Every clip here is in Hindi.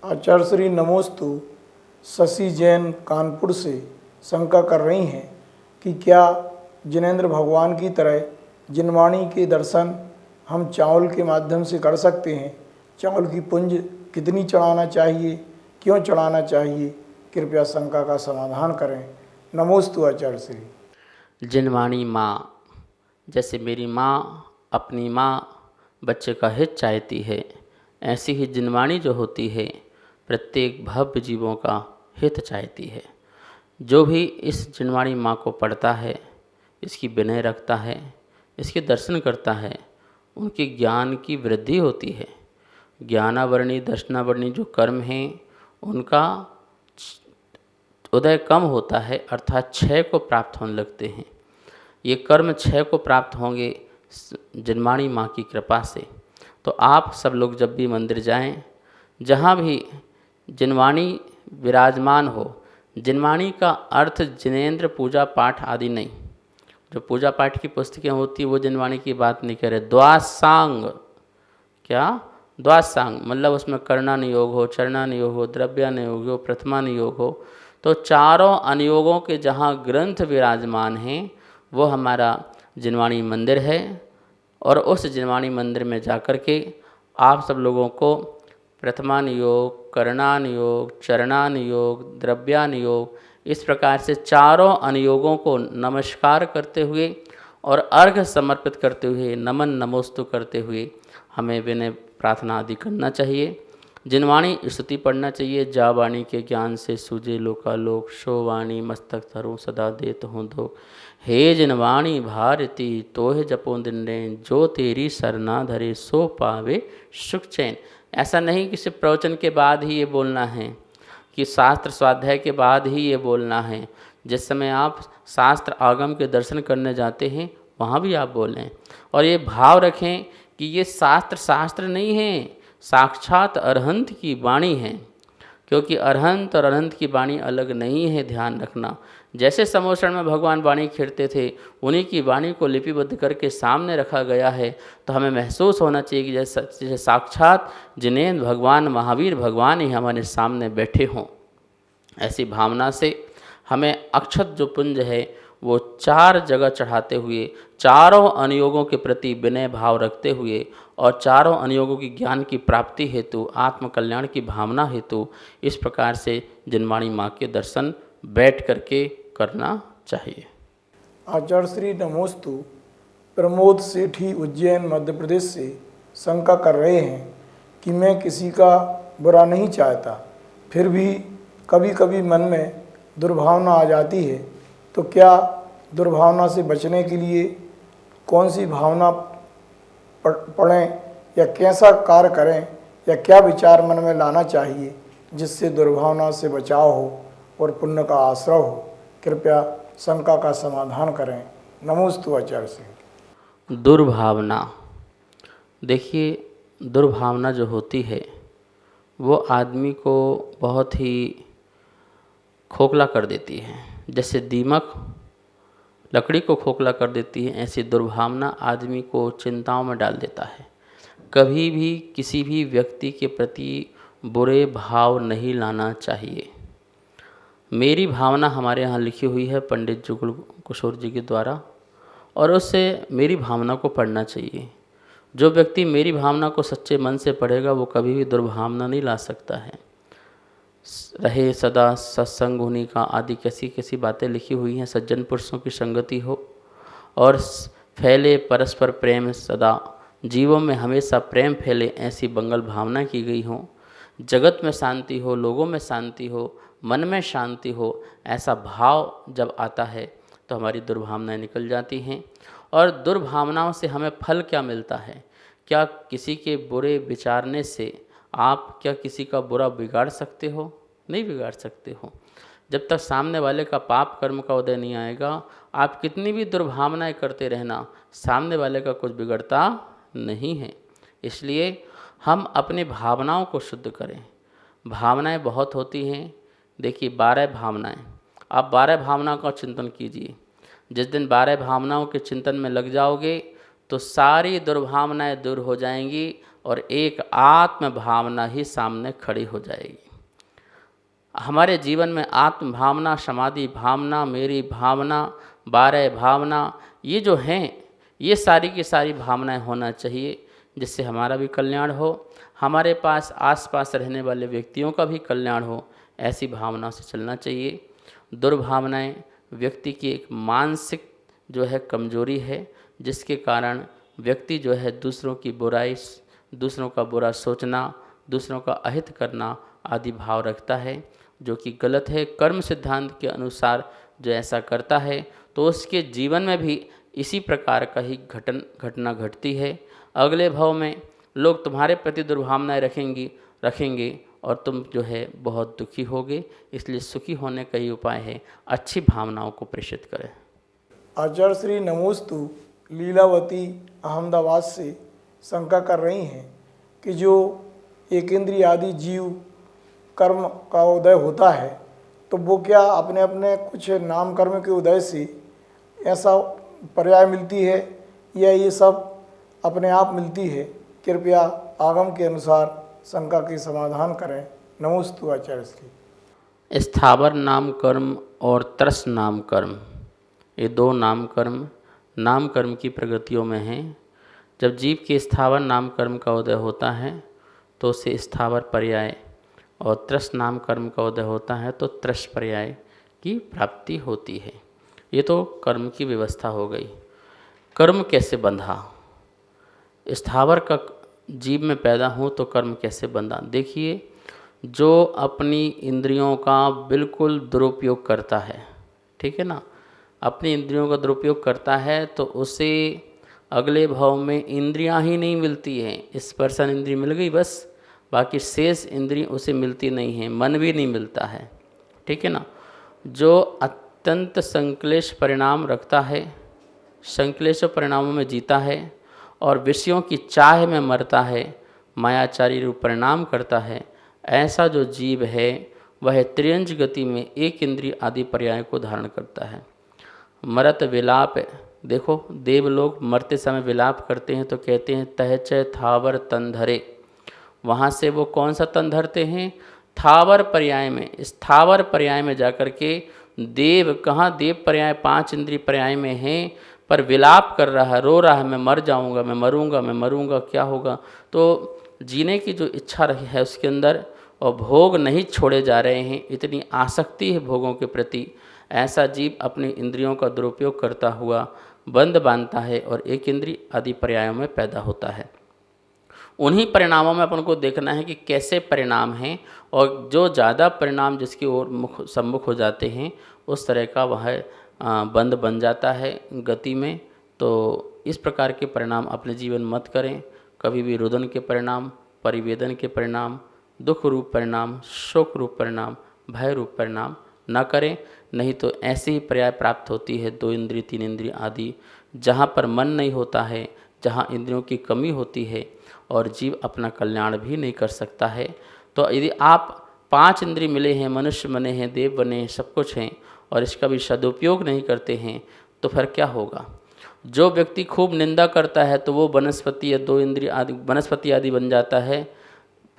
आचार्य श्री नमोस्तु शशि जैन कानपुर से शंका कर रही हैं कि क्या जिनेंद्र भगवान की तरह जिनवाणी के दर्शन हम चावल के माध्यम से कर सकते हैं। चावल की पुंज कितनी चढ़ाना चाहिए, क्यों चढ़ाना चाहिए, कृपया शंका का समाधान करें। नमोस्तु आचार्य श्री। जिनवाणी माँ, जैसे मेरी माँ अपनी माँ बच्चे का हित चाहती है, ऐसी ही जिनवाणी जो होती है प्रत्येक भव्य जीवों का हित चाहती है। जो भी इस जिनवाणी माँ को पढ़ता है, इसकी विनय रखता है, इसके दर्शन करता है, उनके ज्ञान की वृद्धि होती है। ज्ञानावरणी दर्शनावरणी जो कर्म हैं उनका उदय कम होता है, अर्थात क्षय को प्राप्त होने लगते हैं। ये कर्म क्षय को प्राप्त होंगे जिनवाणी माँ की कृपा से। तो आप सब लोग जब भी मंदिर जाएं, जहाँ भी जिनवाणी विराजमान हो, जिनवाणी का अर्थ जिनेंद्र पूजा पाठ आदि नहीं। जो पूजा पाठ की पुस्तकें होती वो जिनवाणी की बात नहीं कह रहे। द्वासांग, क्या द्वासांग मतलब उसमें कर्णानुयोग हो, चरणानुयोग हो, द्रव्यानुयोग हो, प्रथमानुयोग हो। तो चारों अनुयोगों के जहाँ ग्रंथ विराजमान हैं वो हमारा जिनवाणी मंदिर है। और उस जिनवाणी मंदिर में जाकर के आप सब लोगों को प्रथमानुयोग, कर्णानुयोग, चरणानुयोग, द्रव्यानुयोग, इस प्रकार से चारों अनुयोगों को नमस्कार करते हुए और अर्घ्य समर्पित करते हुए, नमन नमोस्तु करते हुए हमें विनय प्रार्थना आदि करना चाहिए। जिनवाणी स्तुति पढ़ना चाहिए। जा वाणी के ज्ञान से सूझे लोकालोक, शो वाणी मस्तक धरूं सदा देत हूँ धो। हे जिनवाणी भारती तोहे जपो दिन रैन, जो तेरी सरना धरे सो पावे सुख चैन। ऐसा नहीं कि सिर्फ प्रवचन के बाद ही ये बोलना है, कि शास्त्र स्वाध्याय के बाद ही ये बोलना है। जिस समय आप शास्त्र आगम के दर्शन करने जाते हैं वहाँ भी आप बोलें। और ये भाव रखें कि ये शास्त्र नहीं है, साक्षात अरहंत की वाणी है। क्योंकि अरहंत और अरहंत की वाणी अलग नहीं है, ध्यान रखना। जैसे समोषण में भगवान वाणी खिड़ते थे, उन्हीं की वाणी को लिपिबद्ध करके सामने रखा गया है। तो हमें महसूस होना चाहिए कि जैसे साक्षात जिनेंद्र भगवान, महावीर भगवान ही हमारे सामने बैठे हों। ऐसी भावना से हमें अक्षत जो पुंज है वो 4 जगह चढ़ाते हुए, चारों अनुयोगों के प्रति विनय भाव रखते हुए और चारों अनुयोगों की ज्ञान की प्राप्ति हेतु, आत्मकल्याण की भावना हेतु इस प्रकार से जिनवाणी माँ के दर्शन बैठ करके करना चाहिए। आचार्य श्री नमोस्तु प्रमोद सेठी उज्जैन मध्य प्रदेश से शंका कर रहे हैं कि मैं किसी का बुरा नहीं चाहता, फिर भी कभी कभी मन में दुर्भावना आ जाती है। तो क्या दुर्भावना से बचने के लिए कौन सी भावना पढ़ें या कैसा कार्य करें या क्या विचार मन में लाना चाहिए जिससे दुर्भावना से बचाव हो और पुण्य का आश्रय हो। कृपया शंका का समाधान करें। नमोस्तु आचार्य से। दुर्भावना, देखिए दुर्भावना जो होती है वो आदमी को बहुत ही खोखला कर देती है। जैसे दीमक लकड़ी को खोखला कर देती है, ऐसी दुर्भावना आदमी को चिंताओं में डाल देता है। कभी भी किसी भी व्यक्ति के प्रति बुरे भाव नहीं लाना चाहिए। मेरी भावना हमारे यहाँ लिखी हुई है पंडित जुगल किशोर जी के द्वारा, और उससे मेरी भावना को पढ़ना चाहिए। जो व्यक्ति मेरी भावना को सच्चे मन से पढ़ेगा वो कभी भी दुर्भावना नहीं ला सकता है। रहे सदा सत्संग होने का आदि कैसी कैसी बातें लिखी हुई हैं। सज्जन पुरुषों की संगति हो और फैले परस्पर प्रेम, सदा जीवों में हमेशा प्रेम फैले, ऐसी बंगल भावना की गई हो। जगत में शांति हो, लोगों में शांति हो, मन में शांति हो, ऐसा भाव जब आता है तो हमारी दुर्भावनाएं निकल जाती हैं। और दुर्भावनाओं से हमें फल क्या मिलता है? क्या किसी के बुरे विचारने से आप क्या किसी का बुरा बिगाड़ सकते हो? नहीं बिगाड़ सकते हो। जब तक सामने वाले का पाप कर्म का उदय नहीं आएगा, आप कितनी भी दुर्भावनाएं करते रहना, सामने वाले का कुछ बिगड़ता नहीं है। इसलिए हम अपनी भावनाओं को शुद्ध करें। भावनाएं बहुत होती हैं। देखिए 12 भावनाएं, आप 12 भावनाओं का चिंतन कीजिए। जिस दिन 12 भावनाओं के चिंतन में लग जाओगे तो सारी दुर्भावनाएं दूर हो जाएंगी और एक आत्म भावना ही सामने खड़ी हो जाएगी। हमारे जीवन में आत्म भावना, समाधि भावना, मेरी भावना, 12 भावना, ये जो हैं, ये सारी की सारी भावनाएं होना चाहिए, जिससे हमारा भी कल्याण हो, हमारे पास आसपास रहने वाले व्यक्तियों का भी कल्याण हो। ऐसी भावना से चलना चाहिए। दुर्भावनाएं व्यक्ति की एक मानसिक जो है कमजोरी है, जिसके कारण व्यक्ति जो है दूसरों की बुराई, दूसरों का बुरा सोचना, दूसरों का अहित करना आदि भाव रखता है, जो कि गलत है। कर्म सिद्धांत के अनुसार जो ऐसा करता है तो उसके जीवन में भी इसी प्रकार का ही घटना घटती है। अगले भाव में लोग तुम्हारे प्रति दुर्भावनाएं रखेंगे और तुम जो है बहुत दुखी होगे। इसलिए सुखी होने का ही उपाय है, अच्छी भावनाओं को प्रेषित करें। आचार्य श्री नमोस्तु लीलावती अहमदाबाद से शंका कर रही हैं कि जो एक इंद्रिय आदि जीव कर्म का उदय होता है तो वो क्या अपने अपने कुछ नाम कर्म के उदय से ऐसा पर्याय मिलती है या ये सब अपने आप मिलती है? कृपया आगम के अनुसार शंका के समाधान करें। नमोस्तु आचार्य श्री। स्थावर नाम कर्म और त्रस नाम कर्म, ये दो नाम कर्म की प्रगतियों में हैं। जब जीव के स्थावर नाम कर्म का उदय होता है तो उसे स्थावर पर्याय, और त्रस नाम कर्म का उदय होता है तो त्रस पर्याय की प्राप्ति होती है। ये तो कर्म की व्यवस्था हो गई। कर्म कैसे बंधा? स्थावर का जीव में पैदा हूँ तो कर्म कैसे बंधा? देखिए, जो अपनी इंद्रियों का बिल्कुल दुरुपयोग करता है, ठीक है ना, अपनी इंद्रियों का दुरुपयोग करता है तो उसे अगले भाव में इंद्रियां ही नहीं मिलती हैं। स्पर्शन इंद्रिय मिल गई बस, बाकी शेष इंद्रिय उसे मिलती नहीं है, मन भी नहीं मिलता है, ठीक है ना। जो अत्यंत संक्लेश परिणाम रखता है, संक्लेश परिणामों में जीता है और विषयों की चाह में मरता है, मायाचारी रूप परिणाम करता है, ऐसा जो जीव है वह त्रियंज गति में एक इंद्रिय आदि पर्याय को धारण करता है। मरत विलाप, देखो देवलोग मरते समय विलाप करते हैं तो कहते हैं तहचय थावर तन धरे। वहाँ से वो कौन सा तन धरते हैं? थावर पर्याय में। इस थावर पर्याय में जाकर के देव, कहाँ देव पर्याय 5 इंद्रिय पर्याय में है, पर विलाप कर रहा है, रो रहा है, मैं मर जाऊंगा, मैं मरूंगा, क्या होगा। तो जीने की जो इच्छा रही है उसके अंदर, और भोग नहीं छोड़े जा रहे हैं, इतनी आसक्ति है भोगों के प्रति। ऐसा जीव अपनी इंद्रियों का दुरुपयोग करता हुआ बंद बांधता है और एक इंद्रिय आदि पर्यायों में पैदा होता है। उन्हीं परिणामों में अपन को देखना है कि कैसे परिणाम हैं, और जो ज़्यादा परिणाम जिसकी ओर सम्मुख हो जाते हैं उस तरह का वह बंद बन जाता है गति में। तो इस प्रकार के परिणाम अपने जीवन मत करें। कभी भी रुदन के परिणाम, परिवेदन के परिणाम, दुख रूप परिणाम, शोक रूप परिणाम, भय रूप परिणाम न करें, नहीं तो ऐसी ही पर्याय प्राप्त होती है 2 इंद्रिय 3 इंद्रिय आदि, जहाँ पर मन नहीं होता है, जहाँ इंद्रियों की कमी होती है और जीव अपना कल्याण भी नहीं कर सकता है। तो यदि आप 5 इंद्रिय मिले हैं, मनुष्य बने हैं, देव बने हैं, सब कुछ हैं, और इसका भी सदुपयोग नहीं करते हैं तो फिर क्या होगा? जो व्यक्ति खूब निंदा करता है तो वो वनस्पति या 2 इंद्रिय आदि, वनस्पति आदि बन जाता है,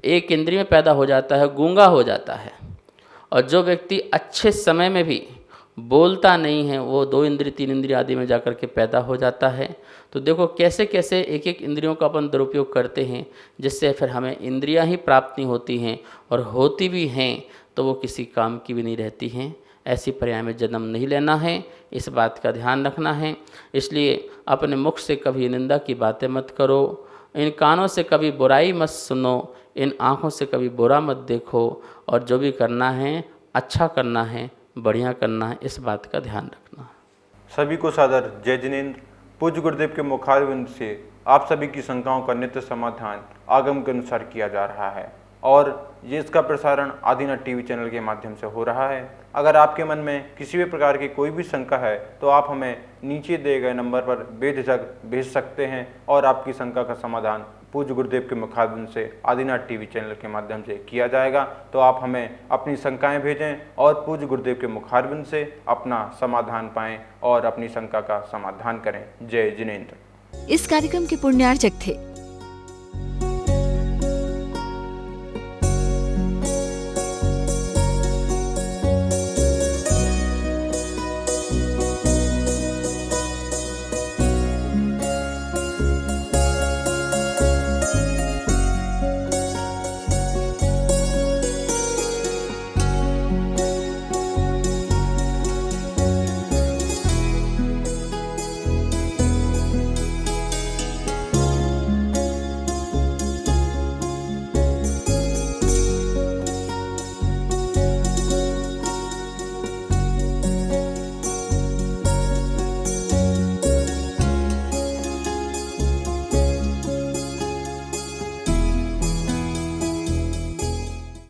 एक इंद्रिय में पैदा हो जाता है, गूंगा हो जाता है। और जो व्यक्ति अच्छे समय में भी बोलता नहीं है वो 2 इंद्रिय 3 इंद्रिय आदि में जाकर के पैदा हो जाता है। तो देखो कैसे कैसे एक एक इंद्रियों का अपन दुरुपयोग करते हैं, जिससे फिर हमें इंद्रियां ही प्राप्त नहीं होती हैं, और होती भी हैं तो वो किसी काम की भी नहीं रहती हैं। ऐसी पर्याय में जन्म नहीं लेना है, इस बात का ध्यान रखना है। इसलिए अपने मुख से कभी निंदा की बातें मत करो, इन कानों से कभी बुराई मत सुनो, इन आँखों से कभी बुरा मत देखो, और जो भी करना है अच्छा करना है, बढ़िया करना है, इस बात का ध्यान रखना है। सभी को सादर जय जिनेंद्र। पूज्य गुरुदेव के मुखारविंद से आप सभी की शंकाओं का नित्य समाधान आगम के अनुसार किया जा रहा है, और ये इसका प्रसारण आदिनाथ टीवी चैनल के माध्यम से हो रहा है। अगर आपके मन में किसी भी प्रकार की कोई भी शंका है तो आप हमें नीचे दिए गए नंबर पर बेझिझक भेज सकते हैं, और आपकी शंका का समाधान पूज्य गुरुदेव के मुखारविंद से आदिनाथ टीवी चैनल के माध्यम से किया जाएगा। तो आप हमें अपनी शंकाएं भेजें और पूज्य गुरुदेव के मुखारविंद से अपना समाधान पाएं और अपनी शंका का समाधान करें। जय जिनेंद्र। इस कार्यक्रम के पुण्यार्चक थे